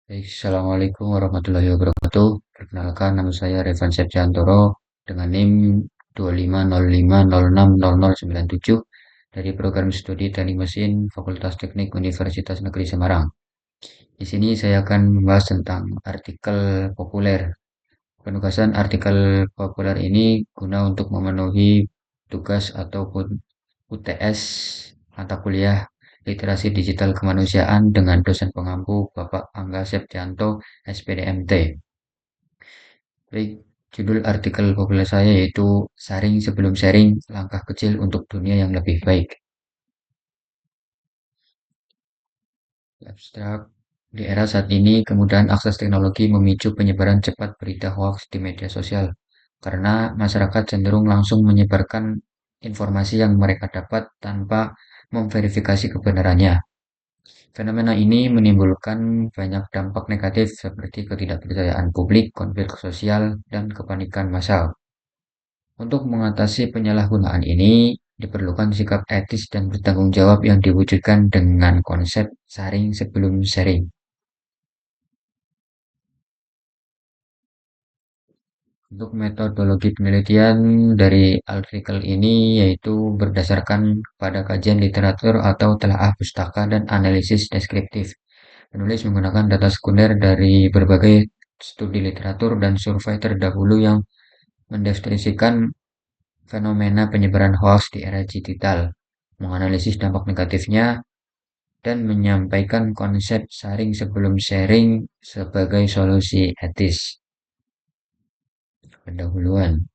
Baik, Assalamualaikum warahmatullahi wabarakatuh. Perkenalkan, nama saya Revan Septiantoro dengan NIM 2505060097 dari program studi Teknik Mesin Fakultas Teknik Universitas Negeri Semarang. Di sini saya akan membahas tentang artikel populer. Penugasan artikel populer ini guna untuk memenuhi tugas ataupun UTS mata kuliah Literasi Digital Kemanusiaan dengan dosen pengampu Bapak Angga Septianto, SPDMT. Baik, judul artikel populer saya yaitu Saring Sebelum Sharing, Langkah Kecil untuk Dunia yang Lebih Baik. Abstrak. Di era saat ini, kemudahan akses teknologi memicu penyebaran cepat berita hoax di media sosial, karena masyarakat cenderung langsung menyebarkan informasi yang mereka dapat tanpa memverifikasi kebenarannya. Fenomena ini menimbulkan banyak dampak negatif seperti ketidakpercayaan publik, konflik sosial, dan kepanikan massal. Untuk mengatasi penyalahgunaan ini, diperlukan sikap etis dan bertanggung jawab yang diwujudkan dengan konsep saring sebelum sharing. Untuk metodologi penelitian dari artikel ini yaitu berdasarkan pada kajian literatur atau telaah pustaka dan analisis deskriptif. Penulis menggunakan data sekunder dari berbagai studi literatur dan survei terdahulu yang mendeskripsikan fenomena penyebaran hoax di era digital, menganalisis dampak negatifnya, dan menyampaikan konsep saring sebelum sharing sebagai solusi etis. Pendahuluan.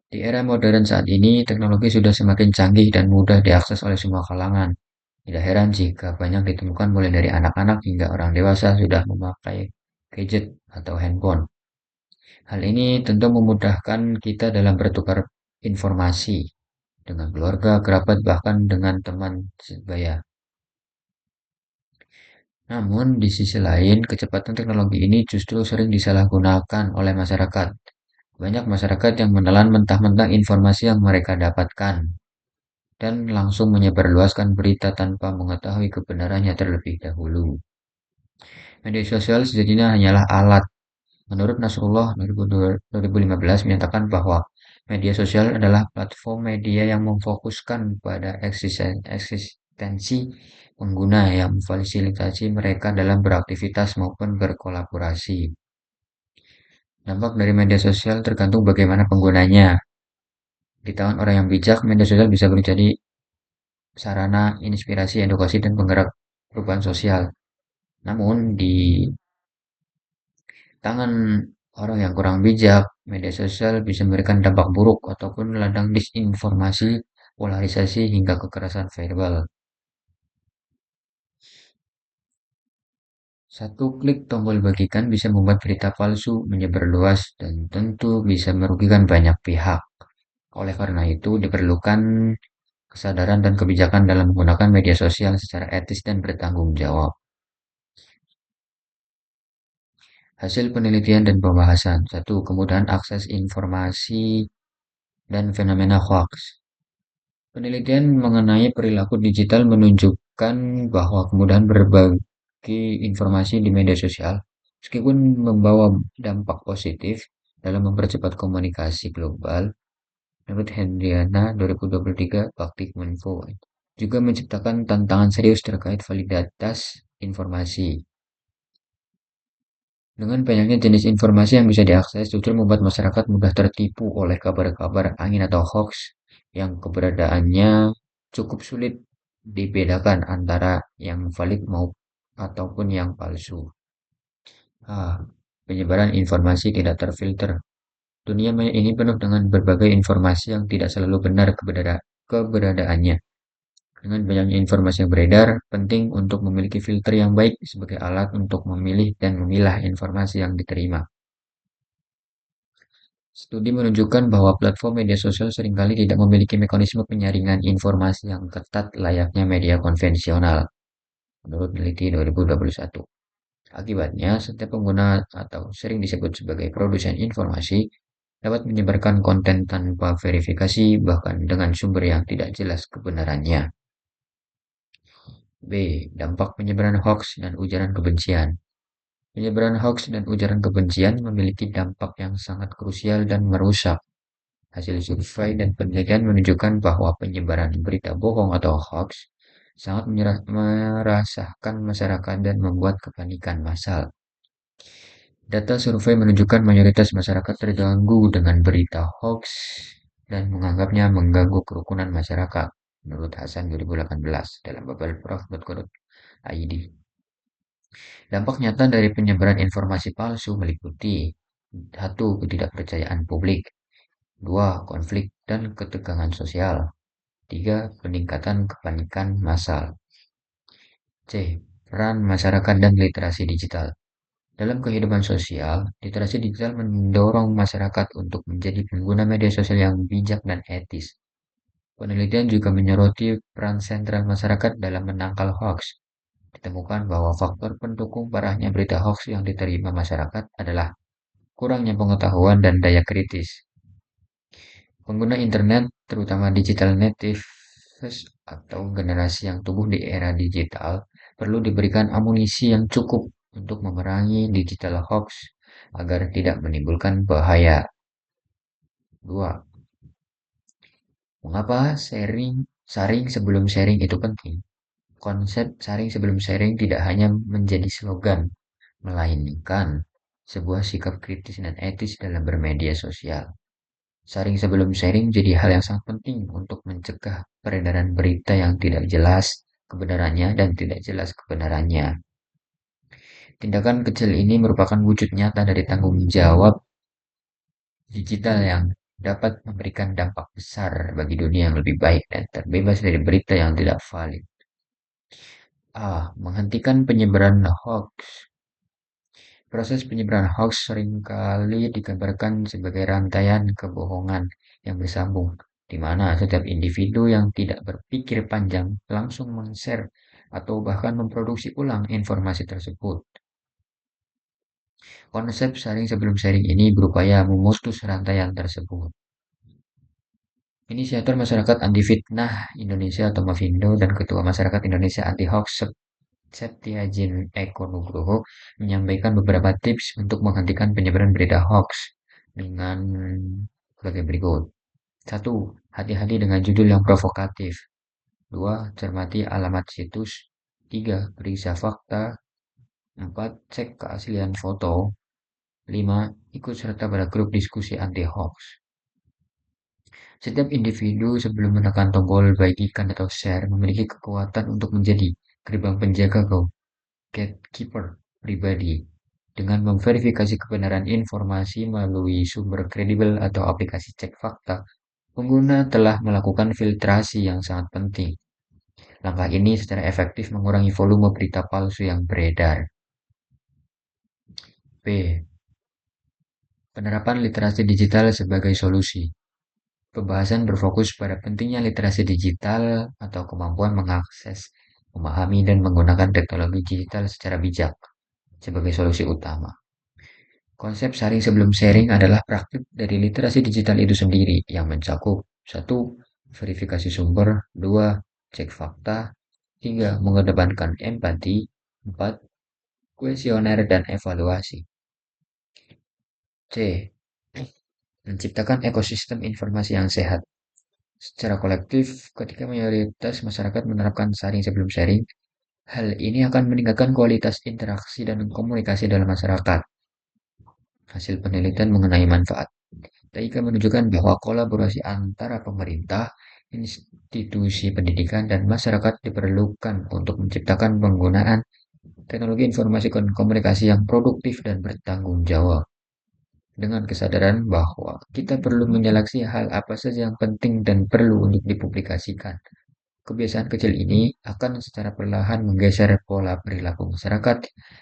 Di era modern saat ini, teknologi sudah semakin canggih dan mudah diakses oleh semua kalangan. Tidak heran jika banyak ditemukan mulai dari anak-anak hingga orang dewasa sudah memakai gadget atau handphone. Hal ini tentu memudahkan kita dalam bertukar informasi dengan keluarga, kerabat, bahkan dengan teman sebaya. Namun, di sisi lain, kecepatan teknologi ini justru sering disalahgunakan oleh masyarakat. Banyak masyarakat yang menelan mentah-mentah informasi yang mereka dapatkan dan langsung menyebarluaskan berita tanpa mengetahui kebenarannya terlebih dahulu. Media sosial sejatinya hanyalah alat. Menurut Nasrullah 2015 menyatakan bahwa media sosial adalah platform media yang memfokuskan pada eksistensi pengguna yang memfasilitasi mereka dalam beraktivitas maupun berkolaborasi. Dampak dari media sosial tergantung bagaimana penggunanya. Di tangan orang yang bijak, media sosial bisa menjadi sarana inspirasi, edukasi, dan penggerak perubahan sosial. Namun, di tangan orang yang kurang bijak, media sosial bisa memberikan dampak buruk ataupun ladang disinformasi, polarisasi, hingga kekerasan verbal. Satu klik tombol bagikan bisa membuat berita palsu menyebar luas dan tentu bisa merugikan banyak pihak. Oleh karena itu, diperlukan kesadaran dan kebijakan dalam menggunakan media sosial secara etis dan bertanggung jawab. Hasil penelitian dan pembahasan. Satu, kemudahan akses informasi dan fenomena hoax. Penelitian mengenai perilaku digital menunjukkan bahwa kemudahan berbagi informasi di media sosial, meskipun membawa dampak positif dalam mempercepat komunikasi global, menurut Hendriana 2023 Bakti Kominfo, juga menciptakan tantangan serius terkait validitas informasi. Dengan banyaknya jenis informasi yang bisa diakses, justru membuat masyarakat mudah tertipu oleh kabar-kabar angin atau hoax yang keberadaannya cukup sulit dibedakan antara yang valid maupun ataupun yang palsu. Ah, penyebaran informasi tidak terfilter. Dunia maya ini penuh dengan berbagai informasi yang tidak selalu benar keberadaannya. Dengan banyaknya informasi yang beredar, penting untuk memiliki filter yang baik sebagai alat untuk memilih dan memilah informasi yang diterima. Studi menunjukkan bahwa platform media sosial seringkali tidak memiliki mekanisme penyaringan informasi yang ketat layaknya media konvensional, menurut peneliti 2021. Akibatnya, setiap pengguna atau sering disebut sebagai produsen informasi dapat menyebarkan konten tanpa verifikasi bahkan dengan sumber yang tidak jelas kebenarannya. B. Dampak penyebaran hoax dan ujaran kebencian. Penyebaran hoaks dan ujaran kebencian memiliki dampak yang sangat krusial dan merusak. Hasil survei dan penelitian menunjukkan bahwa penyebaran berita bohong atau hoax sangat merasakan masyarakat dan membuat kepanikan massal. Data survei menunjukkan mayoritas masyarakat terganggu dengan berita hoax dan menganggapnya mengganggu kerukunan masyarakat, menurut Hasan 2018 dalam bubble.co.id. Dampak nyata dari penyebaran informasi palsu meliputi: 1. Ketidakpercayaan publik. 2. Konflik dan ketegangan sosial. 3. Peningkatan kepanikan massal. C. Peran masyarakat dan literasi digital. Dalam kehidupan sosial, literasi digital mendorong masyarakat untuk menjadi pengguna media sosial yang bijak dan etis. Penelitian juga menyoroti peran sentral masyarakat dalam menangkal hoax. Ditemukan bahwa faktor pendukung parahnya berita hoax yang diterima masyarakat adalah kurangnya pengetahuan dan daya kritis. Pengguna internet, terutama digital natives atau generasi yang tumbuh di era digital, perlu diberikan amunisi yang cukup untuk memerangi digital hoax agar tidak menimbulkan bahaya. 2. Mengapa saring sebelum sharing itu penting? Konsep saring sebelum sharing tidak hanya menjadi slogan, melainkan sebuah sikap kritis dan etis dalam bermedia sosial. Saring sebelum sharing jadi hal yang sangat penting untuk mencegah peredaran berita yang tidak jelas kebenarannya dan tidak jelas kebenarannya. Tindakan kecil ini merupakan wujud nyata dari tanggung jawab digital yang dapat memberikan dampak besar bagi dunia yang lebih baik dan terbebas dari berita yang tidak valid. A. Menghentikan penyebaran hoax. Proses penyebaran hoax seringkali digambarkan sebagai rantaian kebohongan yang bersambung, di mana setiap individu yang tidak berpikir panjang langsung men-share atau bahkan memproduksi ulang informasi tersebut. Konsep sharing sebelum sharing ini berupaya memutus rantaian tersebut. Inisiator Masyarakat Anti Fitnah Indonesia atau Mafindo dan Ketua Masyarakat Indonesia Anti Hoax Septiadjin Eko Nugroho menyampaikan beberapa tips untuk menghentikan penyebaran berita hoax dengan sebagai berikut. 1. Hati-hati dengan judul yang provokatif. 2. Cermati alamat situs. 3. Periksa fakta. 4. Cek keaslian foto. 5. Ikut serta pada grup diskusi anti hoax. Setiap individu sebelum menekan tombol bagikan atau share memiliki kekuatan untuk menjadi gerbang penjaga gatekeeper pribadi. Dengan memverifikasi kebenaran informasi melalui sumber kredibel atau aplikasi cek fakta, pengguna telah melakukan filtrasi yang sangat penting. Langkah ini secara efektif mengurangi volume berita palsu yang beredar. B. Penerapan literasi digital sebagai solusi. Pembahasan berfokus pada pentingnya literasi digital atau kemampuan mengakses, memahami, dan menggunakan teknologi digital secara bijak sebagai solusi utama. Konsep sharing sebelum sharing adalah praktik dari literasi digital itu sendiri yang mencakup 1. Verifikasi sumber. 2. Cek fakta. 3. Mengedepankan empati. 4. Kuesioner dan evaluasi. C. Menciptakan ekosistem informasi yang sehat. Secara kolektif, ketika mayoritas masyarakat menerapkan sharing sebelum sharing, hal ini akan meningkatkan kualitas interaksi dan komunikasi dalam masyarakat. Hasil penelitian mengenai manfaat TIK menunjukkan bahwa kolaborasi antara pemerintah, institusi pendidikan, dan masyarakat diperlukan untuk menciptakan penggunaan teknologi informasi dan komunikasi yang produktif dan bertanggung jawab. Dengan kesadaran bahwa kita perlu menyeleksi hal apa saja yang penting dan perlu untuk dipublikasikan. Kebiasaan kecil ini akan secara perlahan menggeser pola perilaku masyarakat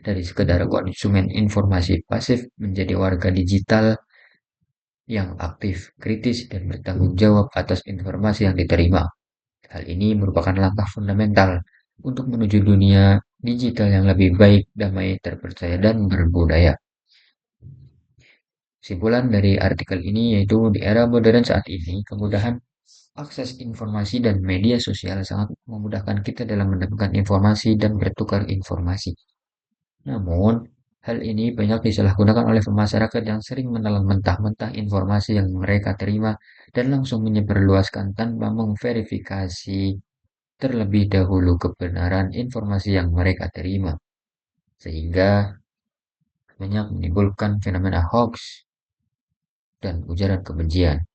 dari sekedar konsumen informasi pasif menjadi warga digital yang aktif, kritis, dan bertanggung jawab atas informasi yang diterima. Hal ini merupakan langkah fundamental untuk menuju dunia digital yang lebih baik, damai, terpercaya, dan berbudaya. Kesimpulan dari artikel ini yaitu di era modern saat ini, kemudahan akses informasi dan media sosial sangat memudahkan kita dalam mendapatkan informasi dan bertukar informasi. Namun, Hal ini banyak disalahgunakan oleh masyarakat yang sering menelan mentah-mentah informasi yang mereka terima dan langsung menyebarluaskan tanpa memverifikasi terlebih dahulu kebenaran informasi yang mereka terima, sehingga banyak menimbulkan fenomena hoax dan ujaran kebencian.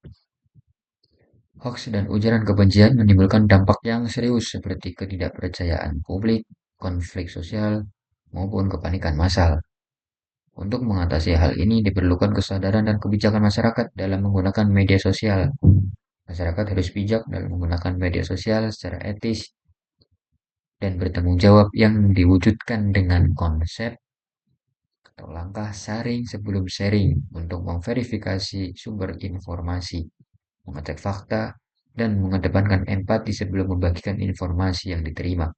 Hoax dan ujaran kebencian menimbulkan dampak yang serius seperti ketidakpercayaan publik, konflik sosial, maupun kepanikan massal. Untuk mengatasi hal ini diperlukan kesadaran dan kebijakan masyarakat dalam menggunakan media sosial. Masyarakat harus bijak dalam menggunakan media sosial secara etis dan bertanggung jawab yang diwujudkan dengan konsep atau langkah saring sebelum sharing untuk memverifikasi sumber informasi, mengecek fakta, dan mengedepankan empati sebelum membagikan informasi yang diterima.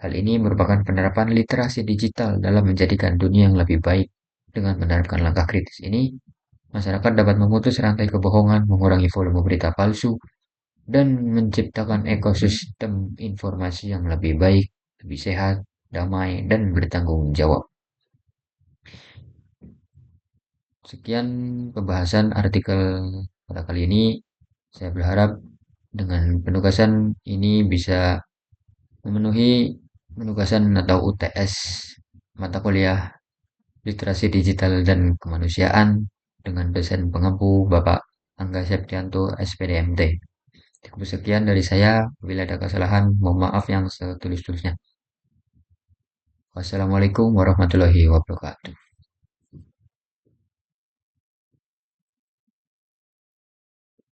Hal ini merupakan penerapan literasi digital dalam menjadikan dunia yang lebih baik. Dengan menerapkan langkah kritis ini, masyarakat dapat memutus rantai kebohongan, mengurangi volume berita palsu, dan menciptakan ekosistem informasi yang lebih baik, lebih sehat, damai, dan bertanggung jawab. Sekian pembahasan artikel pada kali ini. Saya berharap dengan penugasan ini bisa memenuhi penugasan atau UTS mata kuliah literasi digital dan kemanusiaan dengan dosen pengampu Bapak Angga Septianto SPDMT. Cukup sekian dari saya. Bila ada kesalahan, mohon maaf yang setulus-tulusnya. Wassalamualaikum warahmatullahi wabarakatuh.